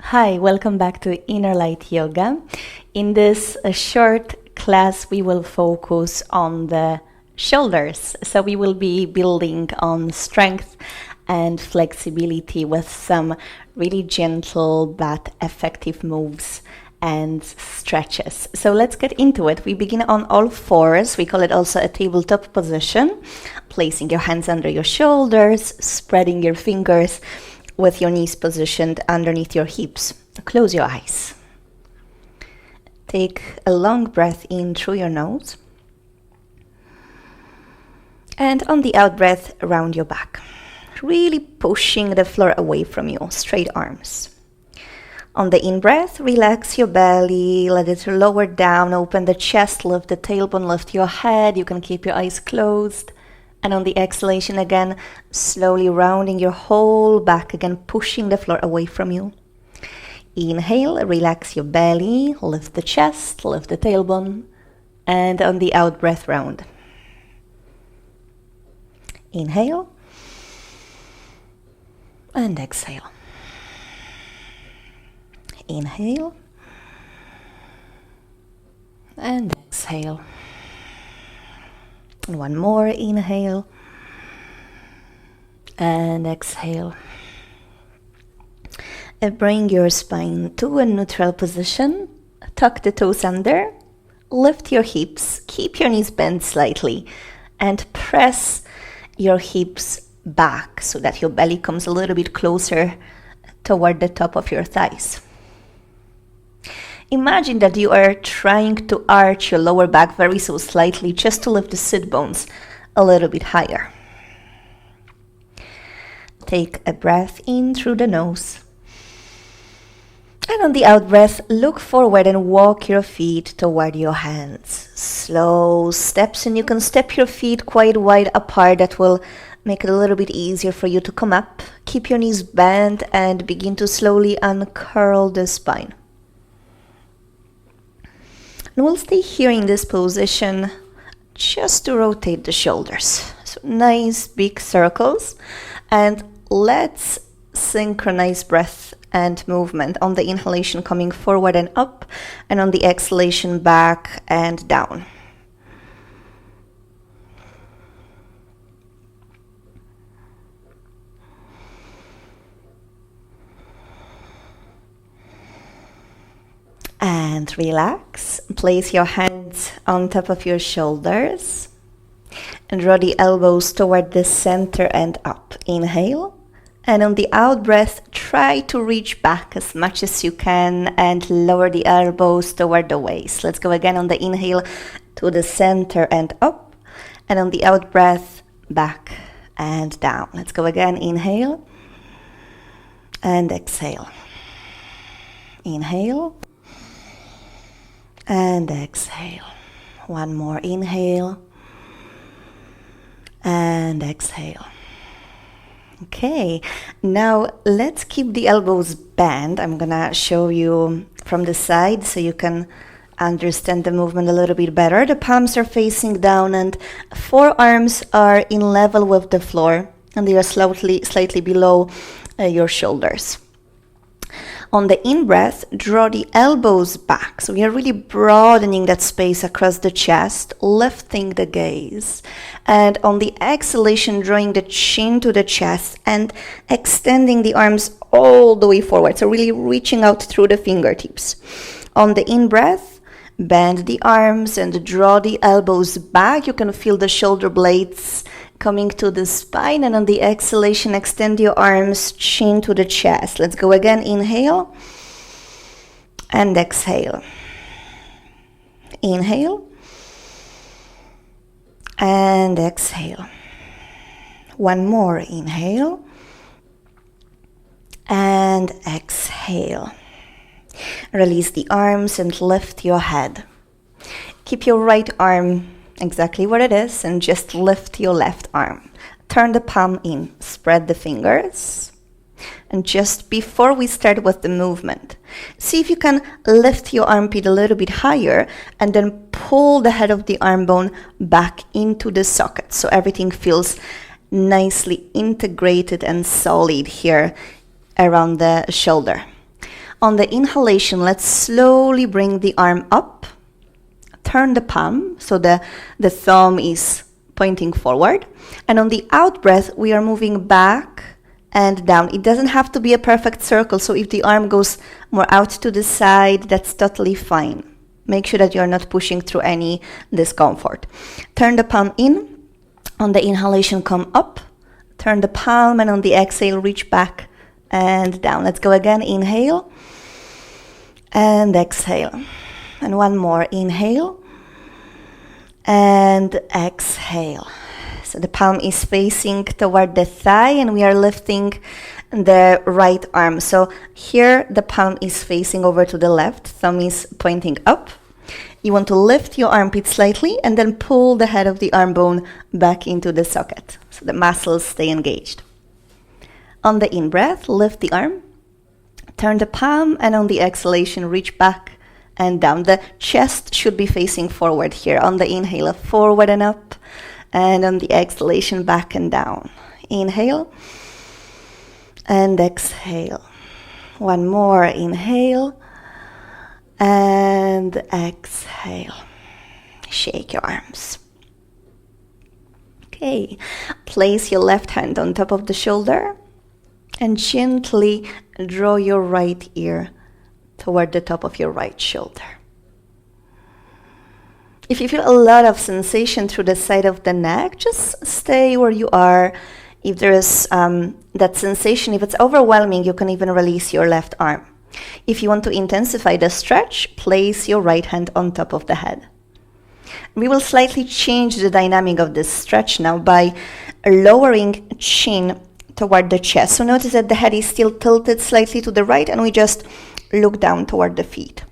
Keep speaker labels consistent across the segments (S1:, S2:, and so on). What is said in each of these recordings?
S1: Hi, welcome back to Inner Light Yoga. In this short class, we will focus on the shoulders. So we will be building on strength and flexibility with some really gentle but effective moves and stretches. So let's get into it. We begin on all fours. We call it also a tabletop position, placing your hands under your shoulders, spreading your fingers with your knees positioned underneath your hips. Close your eyes. Take a long breath in through your nose. And on the out breath, round your back. Really pushing the floor away from you, straight arms. On the in breath, relax your belly, let it lower down, open the chest, lift the tailbone, lift your head. You can keep your eyes closed. And on the exhalation again, slowly rounding your whole back, again pushing the floor away from you. Inhale, relax your belly, lift the chest, lift the tailbone, and on the out breath, round. Inhale, and exhale. Inhale, and exhale. And one more, inhale and exhale. And bring your spine to a neutral position. Tuck the toes under. Lift your hips. Keep your knees bent slightly. And press your hips back so that your belly comes a little bit closer toward the top of your thighs. Imagine that you are trying to arch your lower back very so slightly just to lift the sit bones a little bit higher. Take a breath in through the nose. And on the out breath, look forward and walk your feet toward your hands. Slow steps, and you can step your feet quite wide apart. That will make it a little bit easier for you to come up. Keep your knees bent and begin to slowly uncurl the spine. And we'll stay here in this position just to rotate the shoulders. So nice big circles. And let's synchronize breath and movement. On the inhalation, coming forward and up, and on the exhalation, back and down. And relax. Place your hands on top of your shoulders and draw the elbows toward the center and up. Inhale. And on the out breath, try to reach back as much as you can and lower the elbows toward the waist. Let's go again on the inhale to the center and up. And on the out breath, back and down. Let's go again. Inhale and exhale. Inhale. And exhale. One more, inhale and exhale. Okay, now let's keep the elbows bent. I'm gonna show you from the side so you can understand the movement a little bit better. The palms are facing down and forearms are in level with the floor, and they are slightly below your shoulders. On the in-breath, draw the elbows back. So we are really broadening that space across the chest, lifting the gaze. And on the exhalation, drawing the chin to the chest and extending the arms all the way forward. So really reaching out through the fingertips. On the in-breath, bend the arms and draw the elbows back. You can feel the shoulder blades coming to the spine, and on the exhalation, extend your arms, chin to the chest. Let's go again. Inhale and exhale. Inhale and exhale. One more. Inhale and exhale. Release the arms and lift your head. Keep your right arm exactly where it is and just lift your left arm. Turn the palm in, spread the fingers. And just before we start with the movement, see if you can lift your armpit a little bit higher and then pull the head of the arm bone back into the socket so everything feels nicely integrated and solid here around the shoulder. On the inhalation, let's slowly bring the arm up. Turn the palm, so the thumb is pointing forward. And on the out breath, we are moving back and down. It doesn't have to be a perfect circle, so if the arm goes more out to the side, that's totally fine. Make sure that you're not pushing through any discomfort. Turn the palm in. On the inhalation, come up. Turn the palm, and on the exhale, reach back and down. Let's go again. Inhale and exhale. And one more. Inhale and exhale. So the palm is facing toward the thigh, and we are lifting the right arm. So here the palm is facing over to the left, thumb is pointing up. You want to lift your armpit slightly and then pull the head of the arm bone back into the socket so the muscles stay engaged. On the in-breath, lift the arm, turn the palm, and on the exhalation, reach back and down. The chest should be facing forward here. On the inhale, forward and up, and on the exhalation, back and down. Inhale and exhale. One more. Inhale and exhale. Shake your arms. Okay, place your left hand on top of the shoulder and gently draw your right ear toward the top of your right shoulder. If you feel a lot of sensation through the side of the neck, just stay where you are. If there is that sensation, if it's overwhelming, you can even release your left arm. If you want to intensify the stretch, place your right hand on top of the head. We will slightly change the dynamic of this stretch now by lowering chin toward the chest. So notice that the head is still tilted slightly to the right, and we just look down toward the feet.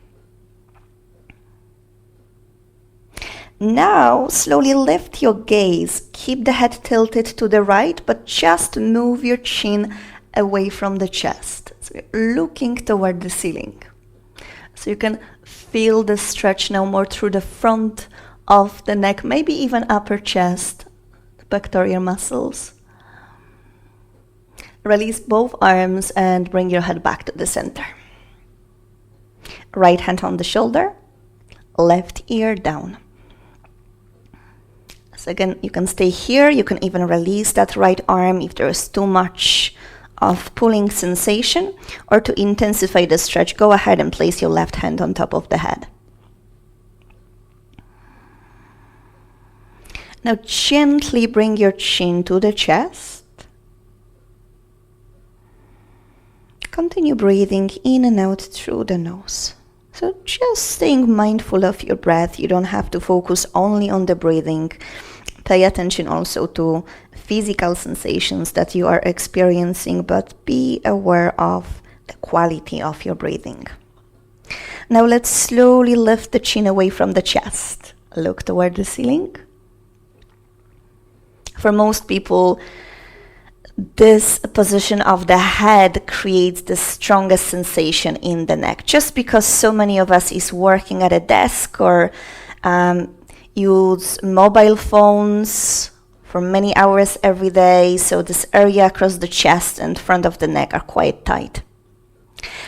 S1: Now, slowly lift your gaze. Keep the head tilted to the right, but just move your chin away from the chest. So you're looking toward the ceiling. So you can feel the stretch now more through the front of the neck, maybe even upper chest, the pectoral muscles. Release both arms and bring your head back to the center. Right hand on the shoulder, left ear down. So again, you can stay here. You can even release that right arm if there is too much of pulling sensation, or to intensify the stretch, go ahead and place your left hand on top of the head. Now gently bring your chin to the chest. Continue breathing in and out through the nose. So just staying mindful of your breath. You don't have to focus only on the breathing. Pay attention also to physical sensations that you are experiencing, but be aware of the quality of your breathing. Now let's slowly lift the chin away from the chest. Look toward the ceiling. For most people, this position of the head creates the strongest sensation in the neck, just because so many of us is working at a desk or use mobile phones for many hours every day, so this area across the chest and front of the neck are quite tight.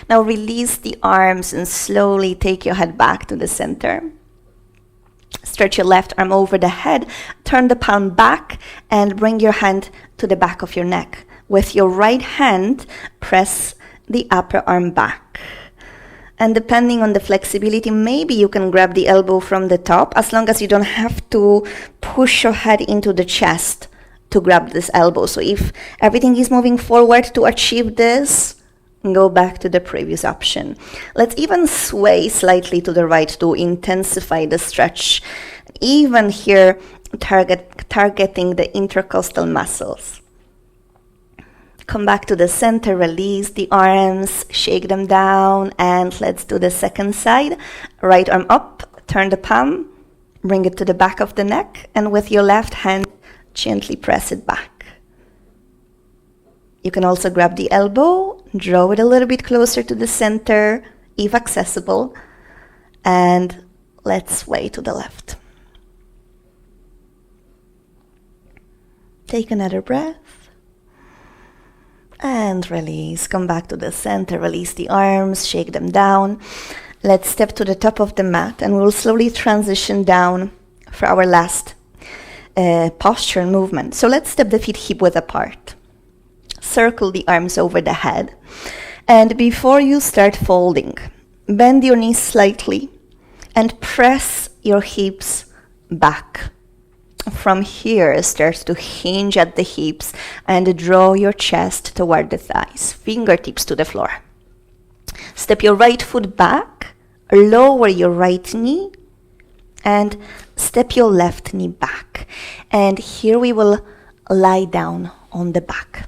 S1: Now release the arms and slowly take your head back to the center. Stretch your left arm over the head, turn the palm back, and bring your hand to the back of your neck. With your right hand, press the upper arm back. And depending on the flexibility, maybe you can grab the elbow from the top, as long as you don't have to push your head into the chest to grab this elbow. So if everything is moving forward to achieve this, go back to the previous option. Let's even sway slightly to the right to intensify the stretch. Even here, targeting the intercostal muscles. Come back to the center, release the arms, shake them down, and let's do the second side. Right arm up, turn the palm, bring it to the back of the neck, and with your left hand, gently press it back. You can also grab the elbow, draw it a little bit closer to the center, if accessible, and let's sway to the left. Take another breath. And release. Come back to the center. Release the arms, shake them down. Let's step to the top of the mat and we'll slowly transition down for our last posture and movement. So let's step the feet hip width apart. Circle the arms over the head. And before you start folding, bend your knees slightly and press your hips back. From here, start to hinge at the hips and draw your chest toward the thighs, fingertips to the floor. Step your right foot back, lower your right knee, and step your left knee back. And here we will lie down on the back.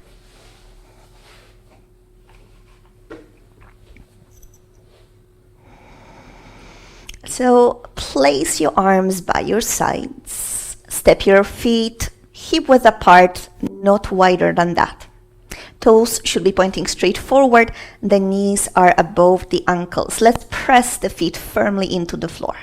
S1: So place your arms by your sides. Step your feet hip width apart, not wider than that. Toes should be pointing straight forward. The knees are above the ankles. Let's press the feet firmly into the floor.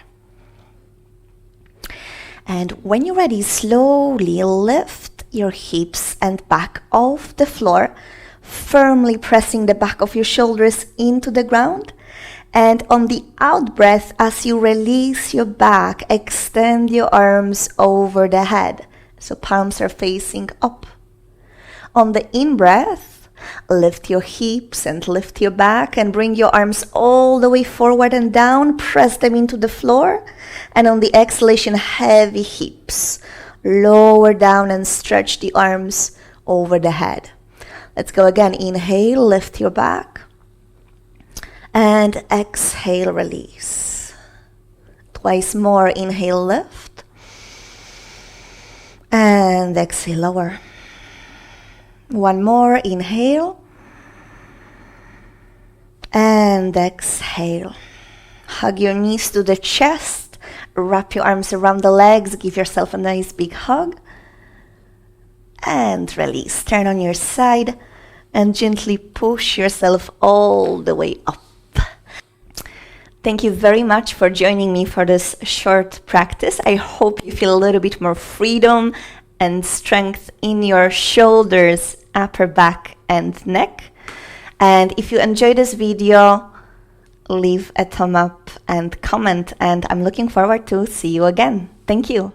S1: And when you're ready, slowly lift your hips and back off the floor, firmly pressing the back of your shoulders into the ground. And on the out breath, as you release your back, extend your arms over the head. So palms are facing up. On the in breath, lift your hips and lift your back and bring your arms all the way forward and down. Press them into the floor. And on the exhalation, heavy hips. Lower down and stretch the arms over the head. Let's go again. Inhale, lift your back. And exhale, release. Twice more. Inhale, lift. And exhale, lower. One more. Inhale. And exhale. Hug your knees to the chest. Wrap your arms around the legs. Give yourself a nice big hug. And release. Turn on your side and gently push yourself all the way up. Thank you very much for joining me for this short practice. I hope you feel a little bit more freedom and strength in your shoulders, upper back, and neck. And if you enjoyed this video, leave a thumb up and comment. And I'm looking forward to see you again. Thank you.